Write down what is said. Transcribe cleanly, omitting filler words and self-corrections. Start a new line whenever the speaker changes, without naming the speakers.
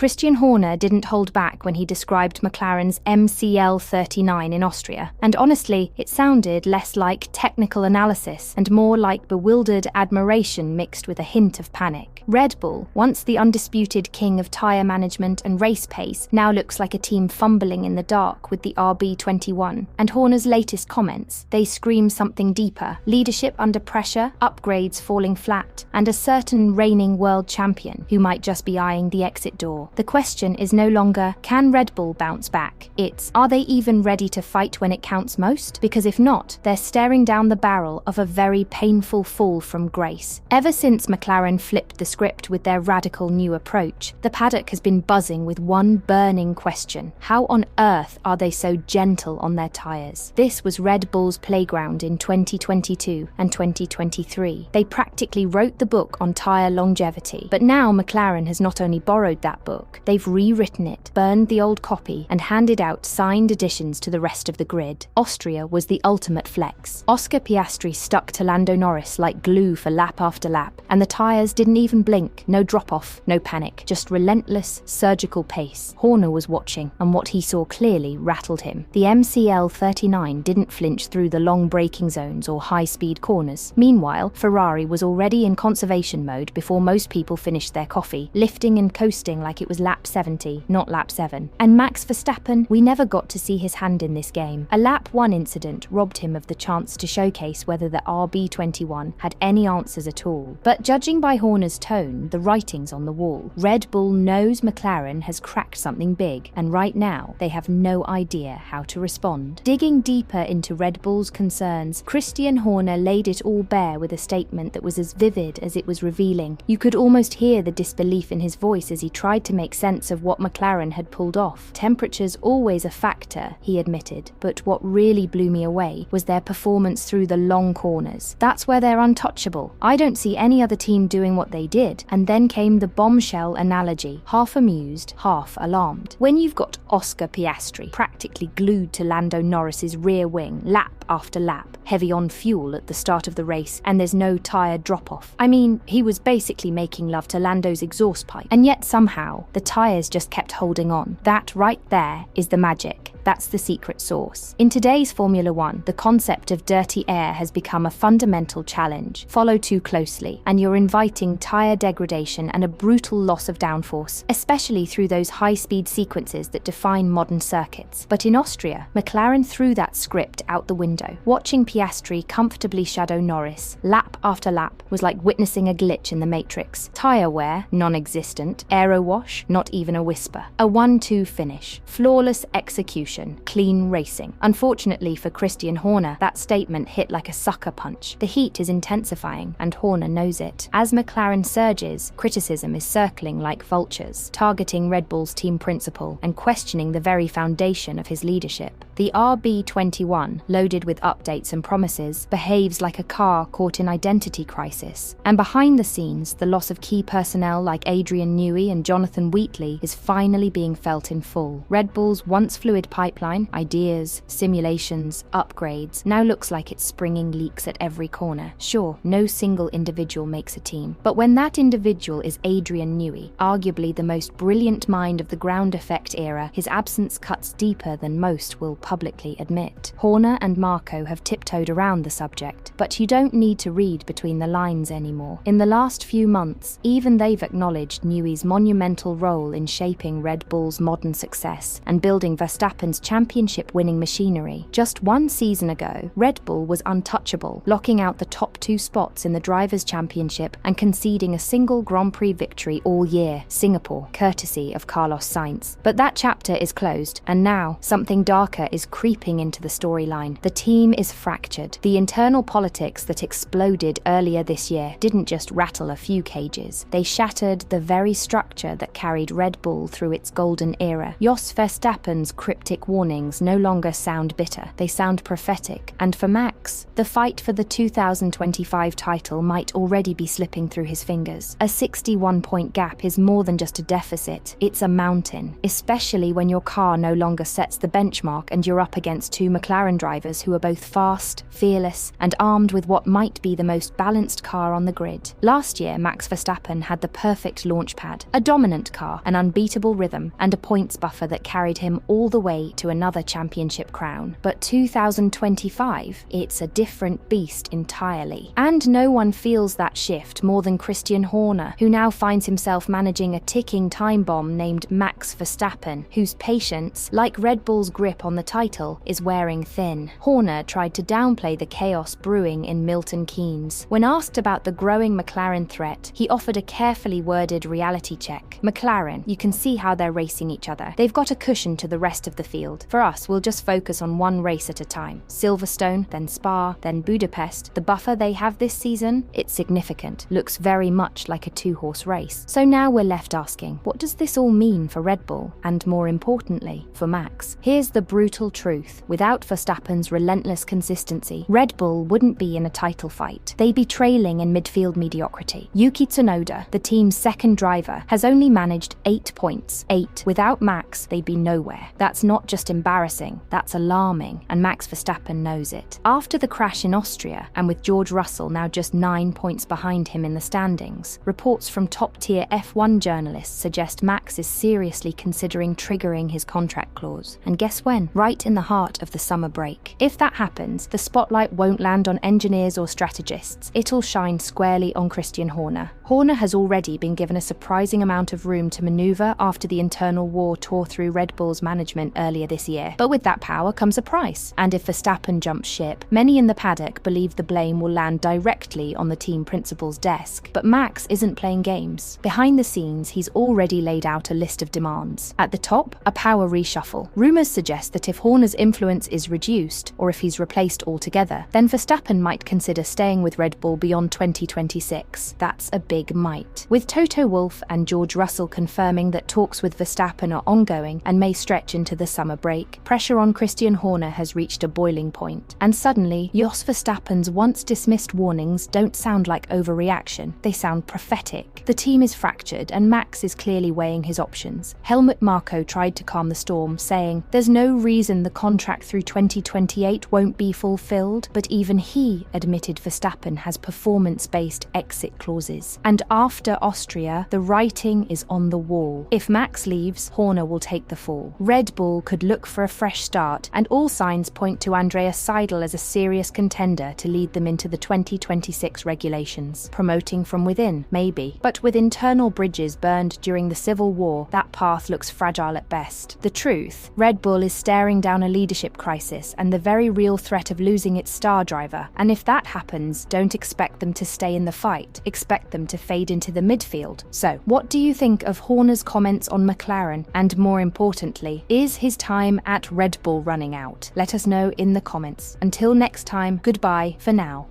Christian Horner didn't hold back when he described McLaren's MCL39 in Austria, and honestly, it sounded less like technical analysis and more like bewildered admiration mixed with a hint of panic. Red Bull, once the undisputed king of tyre management and race pace, now looks like a team fumbling in the dark with the RB21. And Horner's latest comments, they scream something deeper: leadership under pressure, upgrades falling flat, and a certain reigning world champion who might just be eyeing the exit door. The question is no longer, can Red Bull bounce back? It's, are they even ready to fight when it counts most? Because if not, they're staring down the barrel of a very painful fall from grace. Ever since McLaren flipped the script with their radical new approach, the paddock has been buzzing with one burning question: how on earth are they so gentle on their tyres? This was Red Bull's playground in 2022 and 2023. They practically wrote the book on tyre longevity, but now McLaren has not only borrowed that book, they've rewritten it, burned the old copy, and handed out signed editions to the rest of the grid. Austria was the ultimate flex. Oscar Piastri stuck to Lando Norris like glue for lap after lap, and the tyres didn't even blink. No drop-off, no panic, just relentless, surgical pace. Horner was watching, and what he saw clearly rattled him. The MCL39 didn't flinch through the long braking zones or high-speed corners. Meanwhile, Ferrari was already in conservation mode before most people finished their coffee, lifting and coasting like it was lap 70, not lap 7. And Max Verstappen, we never got to see his hand in this game. A lap 1 incident robbed him of the chance to showcase whether the RB21 had any answers at all. But judging by Horner's tone, the writing's on the wall. Red Bull knows McLaren has cracked something big, and right now, they have no idea how to respond. Digging deeper into Red Bull's concerns, Christian Horner laid it all bare with a statement that was as vivid as it was revealing. You could almost hear the disbelief in his voice as he tried to make sense of what McLaren had pulled off. Temperature's always a factor, he admitted, but what really blew me away was their performance through the long corners. That's where they're untouchable. I don't see any other team doing what they did. And then came the bombshell analogy, half amused, half alarmed. When you've got Oscar Piastri practically glued to Lando Norris's rear wing, lap after lap, heavy on fuel at the start of the race, and there's no tyre drop-off. I mean, he was basically making love to Lando's exhaust pipe, and yet somehow, the tyres just kept holding on. That right there is the magic. That's the secret sauce. In today's Formula One, the concept of dirty air has become a fundamental challenge. Follow too closely, and you're inviting tyre degradation and a brutal loss of downforce, especially through those high-speed sequences that define modern circuits. But in Austria, McLaren threw that script out the window. Watching Piastri comfortably shadow Norris, lap after lap, was like witnessing a glitch in the Matrix. Tyre wear, non-existent. Aero wash, not even a whisper. A 1-2 finish. Flawless execution. Clean racing. Unfortunately for Christian Horner, that statement hit like a sucker punch. The heat is intensifying, and Horner knows it. As McLaren surges, criticism is circling like vultures, targeting Red Bull's team principle and questioning the very foundation of his leadership. The RB21, loaded with updates and promises, behaves like a car caught in identity crisis. And behind the scenes, the loss of key personnel like Adrian Newey and Jonathan Wheatley is finally being felt in full. Red Bull's once fluid pipeline, ideas, simulations, upgrades, now looks like it's springing leaks at every corner. Sure, no single individual makes a team, but when that individual is Adrian Newey, arguably the most brilliant mind of the ground effect era, his absence cuts deeper than most will publicly admit. Horner and Marco have tiptoed around the subject, but you don't need to read between the lines anymore. In the last few months, even they've acknowledged Newey's monumental role in shaping Red Bull's modern success and building Verstappen's championship-winning machinery. Just one season ago, Red Bull was untouchable, locking out the top 2 spots in the Drivers' Championship and conceding a single Grand Prix victory all year, Singapore, courtesy of Carlos Sainz. But that chapter is closed, and now something darker is creeping into the storyline. The team is fractured. The internal politics that exploded earlier this year didn't just rattle a few cages. They shattered the very structure that carried Red Bull through its golden era. Jos Verstappen's cryptic warnings no longer sound bitter. They sound prophetic. And for Max, the fight for the 2025 title might already be slipping through his fingers. A 61-point gap is more than just a deficit. It's a mountain, especially when your car no longer sets the benchmark and and you're up against two McLaren drivers who are both fast, fearless, and armed with what might be the most balanced car on the grid. Last year, Max Verstappen had the perfect launch pad, a dominant car, an unbeatable rhythm, and a points buffer that carried him all the way to another championship crown. But 2025, it's a different beast entirely. And no one feels that shift more than Christian Horner, who now finds himself managing a ticking time bomb named Max Verstappen, whose patience, like Red Bull's grip on the title, is wearing thin. Horner tried to downplay the chaos brewing in Milton Keynes. When asked about the growing McLaren threat, he offered a carefully worded reality check. McLaren, you can see how they're racing each other. They've got a cushion to the rest of the field. For us, we'll just focus on one race at a time. Silverstone, then Spa, then Budapest. The buffer they have this season, it's significant. Looks very much like a two-horse race. So now we're left asking, what does this all mean for Red Bull? And more importantly, for Max? Here's the brutal truth. Without Verstappen's relentless consistency, Red Bull wouldn't be in a title fight. They'd be trailing in midfield mediocrity. Yuki Tsunoda, the team's second driver, has only managed 8 points. 8. Without Max, they'd be nowhere. That's not just embarrassing, that's alarming, and Max Verstappen knows it. After the crash in Austria, and with George Russell now just 9 points behind him in the standings, reports from top-tier F1 journalists suggest Max is seriously considering triggering his contract clause. And guess when? Right in the heart of the summer break. If that happens, the spotlight won't land on engineers or strategists. It'll shine squarely on Christian Horner. Horner has already been given a surprising amount of room to maneuver after the internal war tore through Red Bull's management earlier this year. But with that power comes a price. And if Verstappen jumps ship, many in the paddock believe the blame will land directly on the team principal's desk. But Max isn't playing games. Behind the scenes, he's already laid out a list of demands. At the top, a power reshuffle. Rumours suggest that if Horner's influence is reduced, or if he's replaced altogether, then Verstappen might consider staying with Red Bull beyond 2026. That's a big might. With Toto Wolff and George Russell confirming that talks with Verstappen are ongoing and may stretch into the summer break, pressure on Christian Horner has reached a boiling point. And suddenly, Jos Verstappen's once dismissed warnings don't sound like overreaction, they sound prophetic. The team is fractured and Max is clearly weighing his options. Helmut Marko tried to calm the storm, saying, "There's no reason the contract through 2028 won't be fulfilled," but even he admitted Verstappen has performance-based exit clauses. And after Austria, the writing is on the wall. If Max leaves, Horner will take the fall. Red Bull could look for a fresh start, and all signs point to Andreas Seidl as a serious contender to lead them into the 2026 regulations. Promoting from within, maybe. But with internal bridges burned during the Civil War, that path looks fragile at best. The truth, Red Bull is staring down a leadership crisis and the very real threat of losing its star driver. And if that happens, don't expect them to stay in the fight. Expect them to fade into the midfield. So, what do you think of Horner's comments on McLaren? And more importantly, is his time at Red Bull running out? Let us know in the comments. Until next time, goodbye for now.